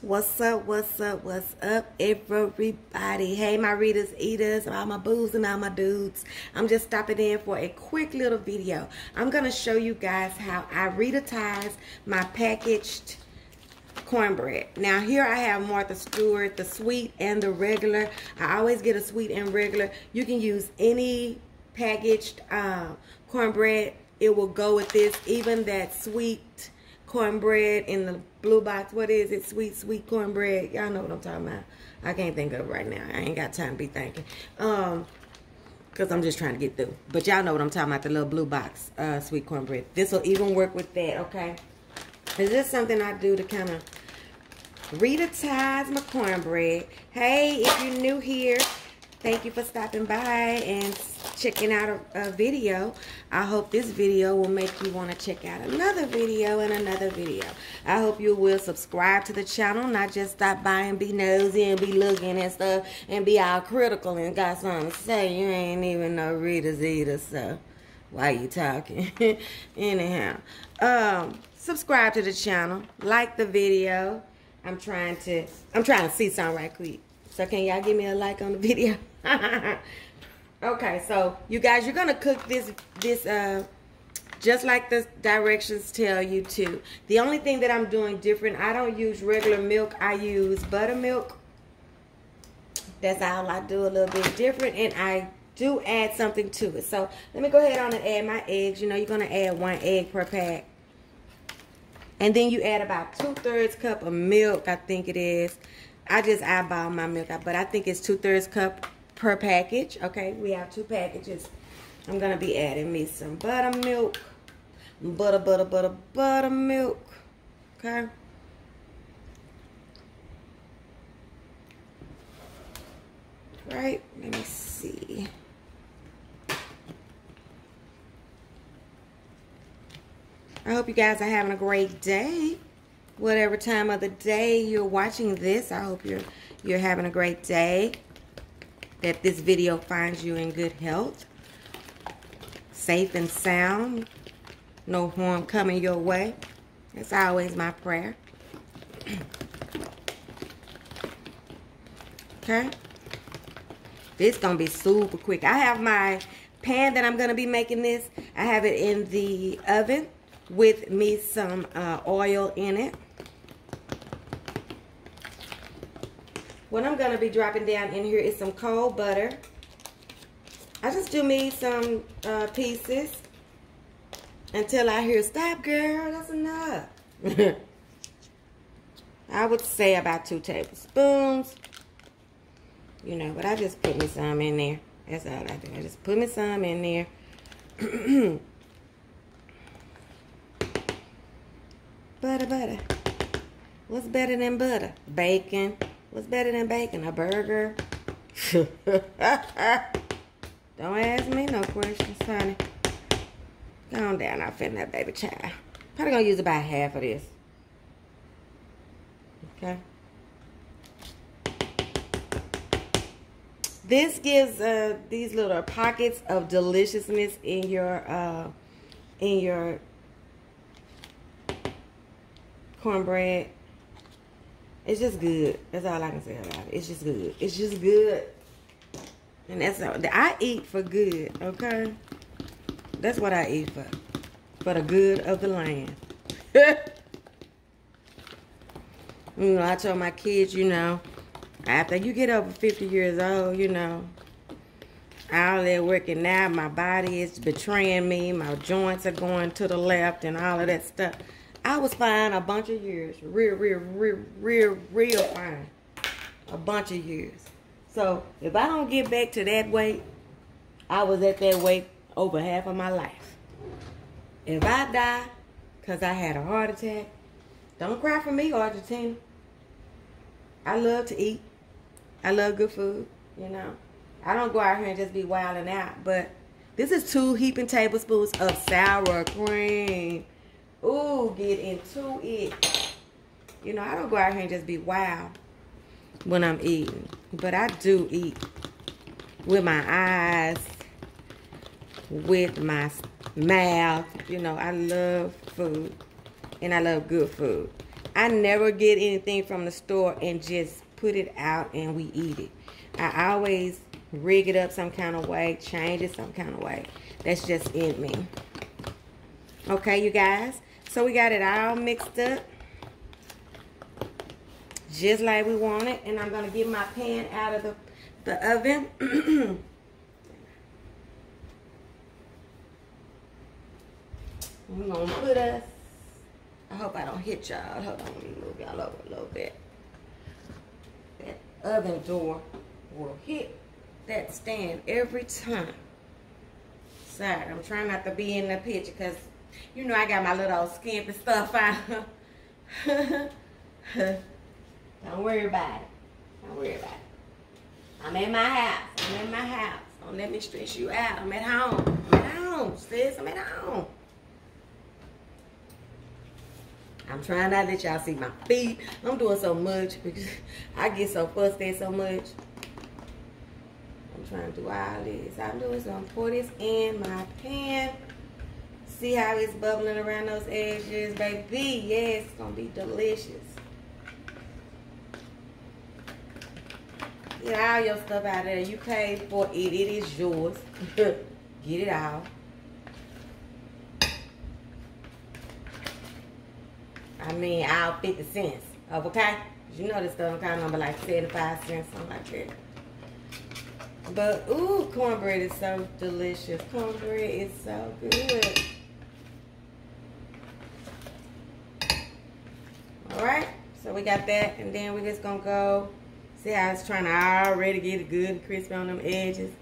What's up, what's up, what's up, everybody? Hey, my RitasEatas, all my boos and all my dudes. I'm just stopping in for a quick little video. I'm going to show you guys how I Ritatize my packaged cornbread. Now, here I have Martha Stewart, the sweet and the regular. I always get a sweet and regular. You can use any packaged cornbread. It will go with this, even that sweet cornbread in the blue box. What is it? Sweet cornbread. Y'all know what I'm talking about. I can't think of it right now. I ain't got time to be thinking. Because I'm just trying to get through. But y'all know what I'm talking about, the little blue box sweet cornbread. This will even work with that, okay? Is this something I do to kind of Ritatize my cornbread? Hey, if you're new here, thank you for stopping by and checking out a video. I hope this video will make you want to check out another video and another video. I hope you will subscribe to the channel, not just stop by and be nosy and be looking and stuff and be all critical and got something to say. You ain't even no RitasEatas, so why you talking? Anyhow, subscribe to the channel, like the video. I'm trying to see something right quick. So can y'all give me a like on the video? Okay, so you guys, you're gonna cook this just like the directions tell you to. The only thing that I'm doing different, I don't use regular milk, I use buttermilk. That's all I do, a little bit different, and I do add something to it. So let me go ahead on and add my eggs. You know, you're gonna add 1 egg per pack. And then you add about 2/3 cup of milk, I think it is. I just eyeball my milk, but I think it's 2/3 cup per package. Okay, we have 2 packages. I'm gonna be adding me some buttermilk, buttermilk. Okay. Right. Let me see. I hope you guys are having a great day. Whatever time of the day you're watching this, I hope you're having a great day. That this video finds you in good health, safe and sound, no harm coming your way. That's always my prayer. Okay. This is gonna be super quick. I have my pan that I'm gonna be making this. I have it in the oven with me some oil in it. What I'm going to be dropping down in here is some cold butter. I just do me some pieces until I hear, stop girl, that's enough. I would say about 2 tablespoons. You know, but I just put me some in there. That's all I do. I just put me some in there. Butter. What's better than butter? Bacon. What's better than bacon? A burger? Don't ask me no questions, honey. Go on down. I'll fit that baby child. Probably gonna use about half of this. Okay. This gives these little pockets of deliciousness in your cornbread. It's just good. That's all I can say about it. It's just good. It's just good. And that's all. I eat for good, okay? That's what I eat for. For the good of the land. You know, I told my kids, you know, after you get over 50 years old, you know, all that working out, my body is betraying me, my joints are going to the left and all of that stuff. I was fine a bunch of years. Real fine. A bunch of years. So, if I don't get back to that weight, I was at that weight over half of my life. If I die because I had a heart attack, don't cry for me, Argentina. I love to eat. I love good food, you know. I don't go out here and just be wilding out, but this is 2 heaping tablespoons of sour cream. Ooh, get into it. You know, I don't go out here and just be wild when I'm eating. But I do eat with my eyes, with my mouth. You know, I love food. And I love good food. I never get anything from the store and just put it out and we eat it. I always rig it up some kind of way, change it some kind of way. That's just in me. Okay, you guys. So we got it all mixed up, just like we want it. And I'm going to get my pan out of the oven. We're going to put us, I hope I don't hit y'all. Hold on, let me move y'all over a little bit. That oven door will hit that stand every time. Sorry, I'm trying not to be in the picture because, you know, I got my little skimpy stuff on. Don't worry about it. Don't worry about it. I'm in my house. I'm in my house. Don't let me stress you out. I'm at home. I'm at home, sis. I'm at home. I'm trying not to let y'all see my feet. I'm doing so much because I get so fussed at so much. I'm trying to do all this. I'm doing some. Pour this in my pan. See how it's bubbling around those edges, baby. Yes, it's going to be delicious. Get all your stuff out of there. You paid for it. It is yours. Get it out. I mean, all 50 cents. Okay? You know this stuff kind of like 75 cents, something like that. But, ooh, cornbread is so delicious. Cornbread is so good. Alright? So we got that. And then we're just going to go. See how it's trying to already get it good and crispy on them edges.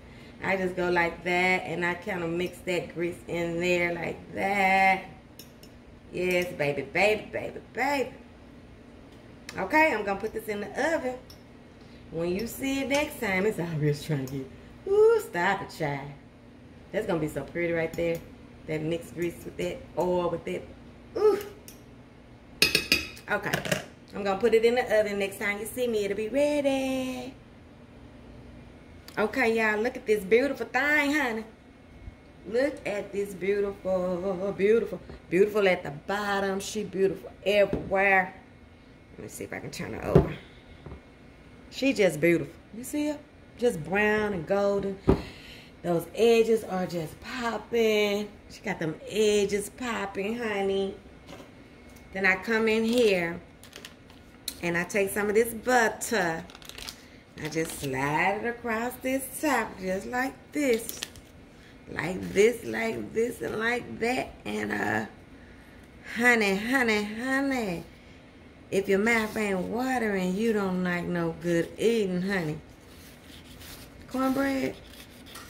I just go like that. And I kind of mix that grease in there like that. Yes, baby, baby, baby, baby. Okay, I'm going to put this in the oven. When you see it next time, it's always trying to get, ooh, stop it, child. That's going to be so pretty right there. That mixed grease with that oil with that. Ooh. Okay, I'm going to put it in the oven. Next time you see me, it'll be ready. Okay, y'all, look at this beautiful thing, honey. Look at this beautiful, beautiful, beautiful at the bottom. She beautiful everywhere. Let me see if I can turn her over. She just beautiful. You see her? Just brown and golden. Those edges are just popping. She got them edges popping, honey. Then I come in here and I take some of this butter. I just slide it across this top just like this. Like this, and like that. And, honey, honey, honey. If your mouth ain't watering, you don't like no good eating, honey. Cornbread,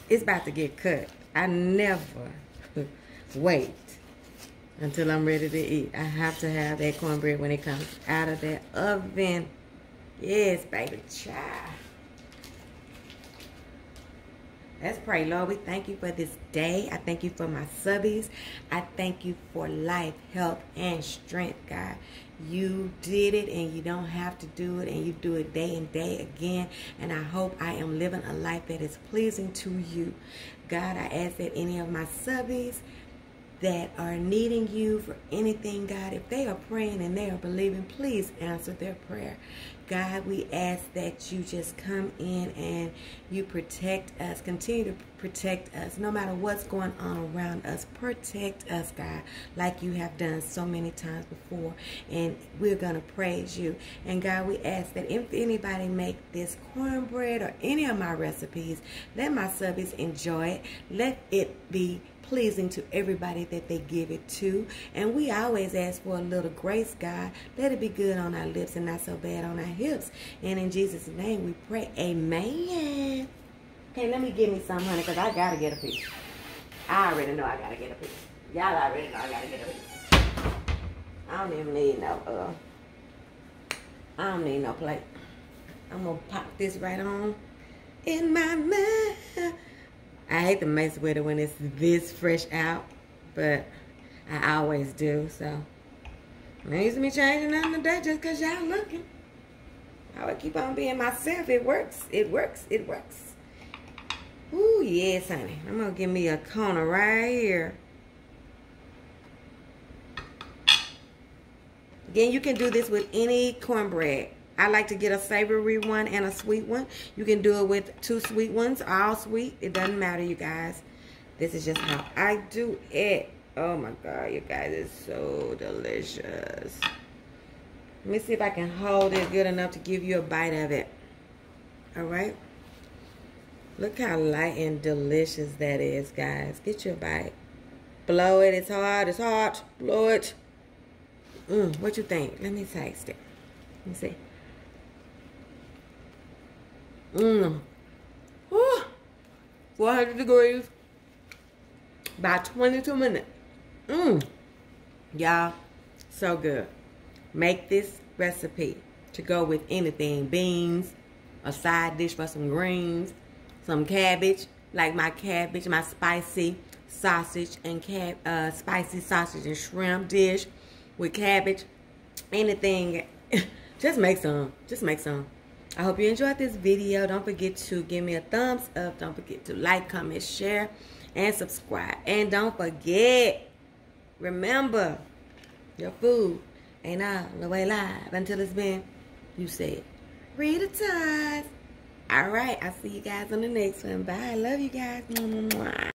it's about to get cut. I never wait until I'm ready to eat. I have to have that cornbread when it comes out of that oven. Yes, baby, child. Let's pray. Lord, we thank you for this day. I thank you for my subbies. I thank you for life, health, and strength, God. You did it, and you don't have to do it, and you do it day and day again. And I hope I am living a life that is pleasing to you. God, I ask that any of my subbies that are needing you for anything, God, if they are praying and they are believing, please answer their prayer. God, we ask that you just come in and you protect us. Continue to protect us no matter what's going on around us. Protect us, God, like you have done so many times before. And we're going to praise you. And God, we ask that if anybody make this cornbread or any of my recipes, let my subbies enjoy it. Let it be pleasing to everybody that they give it to. And we always ask for a little grace, God. Let it be good on our lips and not so bad on our hips. And in Jesus' name we pray, amen. Okay, let me give me some, honey, because I got to get a piece. I already know I got to get a piece. Y'all already know I got to get a piece. I don't even need no, I don't need no plate. I'm going to pop this right on in my mouth. I hate to mess with it when it's this fresh out, but I always do, so. It ain't me changing nothing today just because y'all looking. I would keep on being myself. It works. It works. It works. Ooh, yes, honey. I'm going to give me a corner right here. Again, you can do this with any cornbread. I like to get a savory one and a sweet one. You can do it with 2 sweet ones, all sweet. It doesn't matter, you guys. This is just how I do it. Oh my God, you guys, it's so delicious. Let me see if I can hold it good enough to give you a bite of it. All right. Look how light and delicious that is, guys. Get your bite. Blow it. It's hot. It's hot. Blow it. What you think? Let me taste it. Let me see. Woo. 400 degrees. About 22 minutes. Y'all, so good. Make this recipe to go with anything. Beans, a side dish for some greens, some cabbage, like my cabbage, my spicy sausage and spicy sausage and shrimp dish with cabbage. Anything. Just make some. Just make some. I hope you enjoyed this video. Don't forget to give me a thumbs up. Don't forget to like, comment, share, and subscribe. And don't forget, remember, your food ain't all the way live until it's been, you said, Ritatize. All right, I'll see you guys on the next one. Bye. I love you guys. Mwah, mwah, mwah.